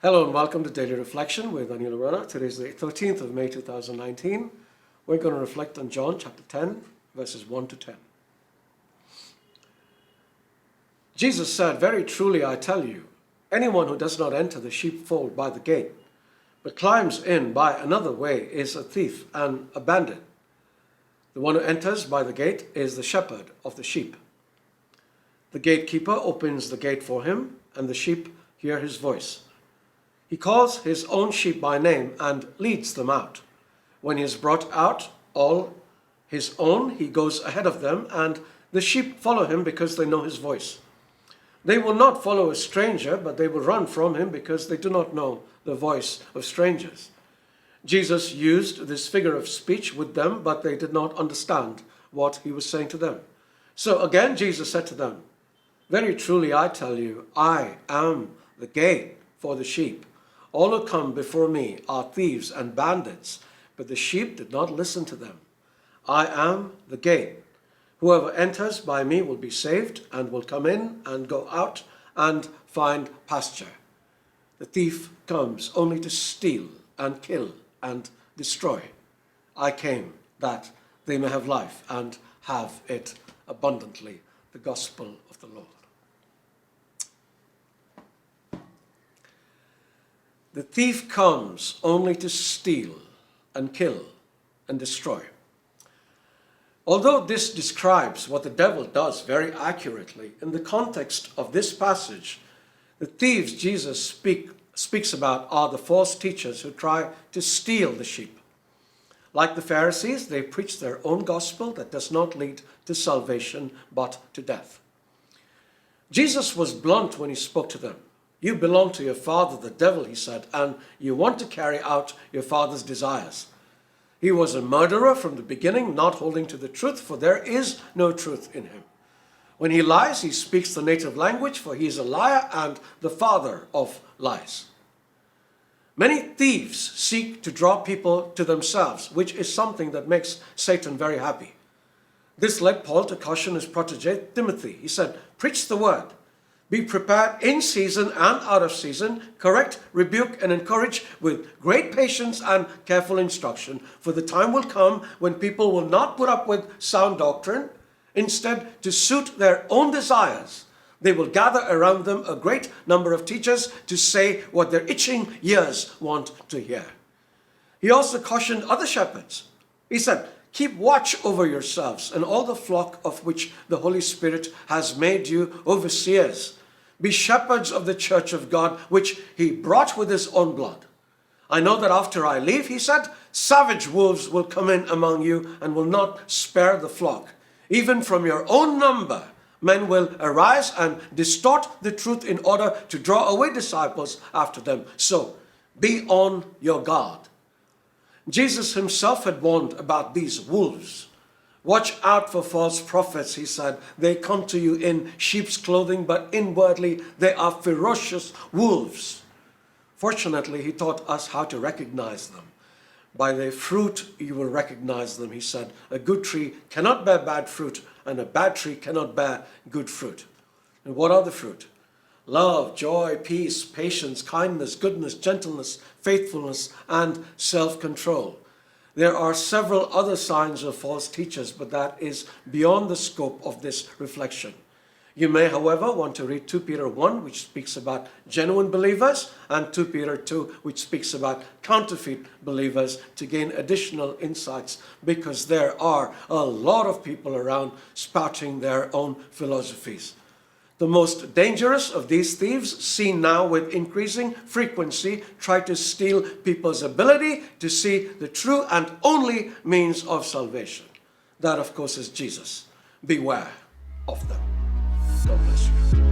Hello and welcome to Daily Reflection with Aneel Aranha. Today is the 13th of May 2019. We're going to reflect on John chapter 10, verses 1 to 10. Jesus said, "Very truly I tell you, anyone who does not enter the sheepfold by the gate, but climbs in by another way is a thief and a bandit. The one who enters by the gate is the shepherd of the sheep. The gatekeeper opens the gate for him, and the sheep hear his voice. He calls his own sheep by name and leads them out. When he has brought out all his own, he goes ahead of them, and the sheep follow him because they know his voice. They will not follow a stranger, but they will run from him because they do not know the voice of strangers." Jesus used this figure of speech with them, but they did not understand what he was saying to them. So again, Jesus said to them, "Very truly I tell you, I am the gate for the sheep. All who come before me are thieves and bandits, but the sheep did not listen to them. I am the gate. Whoever enters by me will be saved and will come in and go out and find pasture. The thief comes only to steal and kill and destroy. I came that they may have life and have it abundantly." The gospel of the Lord. The thief comes only to steal and kill and destroy. Although this describes what the devil does very accurately, in the context of this passage, the thieves Jesus speaks about are the false teachers who try to steal the sheep. Like the Pharisees, they preach their own gospel that does not lead to salvation but to death. Jesus was blunt when he spoke to them. "You belong to your father, the devil," he said, "and you want to carry out your father's desires. He was a murderer from the beginning, not holding to the truth, for there is no truth in him. When he lies, he speaks the native language, for he is a liar and the father of lies." Many thieves seek to draw people to themselves, which is something that makes Satan very happy. This led Paul to caution his protege, Timothy. He said, "Preach the word. Be prepared in season and out of season, correct, rebuke, and encourage with great patience and careful instruction. For the time will come when people will not put up with sound doctrine. Instead, to suit their own desires, they will gather around them a great number of teachers to say what their itching ears want to hear." He also cautioned other shepherds. He said, "Keep watch over yourselves and all the flock of which the Holy Spirit has made you overseers. Be shepherds of the church of God, which he brought with his own blood. I know that after I leave," he said, "savage wolves will come in among you and will not spare the flock. Even from your own number, men will arise and distort the truth in order to draw away disciples after them. So be on your guard." Jesus himself had warned about these wolves. "Watch out for false prophets," he said. "They come to you in sheep's clothing, but inwardly they are ferocious wolves." Fortunately, he taught us how to recognize them. "By their fruit you will recognize them," he said. "A good tree cannot bear bad fruit, and a bad tree cannot bear good fruit." And what are the fruit? Love, joy, peace, patience, kindness, goodness, gentleness, faithfulness, and self-control. There are several other signs of false teachers, but that is beyond the scope of this reflection. You may, however, want to read 2 Peter 1, which speaks about genuine believers, and 2 Peter 2, which speaks about counterfeit believers, to gain additional insights, because there are a lot of people around spouting their own philosophies. The most dangerous of these thieves, seen now with increasing frequency, try to steal people's ability to see the true and only means of salvation. That, of course, is Jesus. Beware of them. God bless you.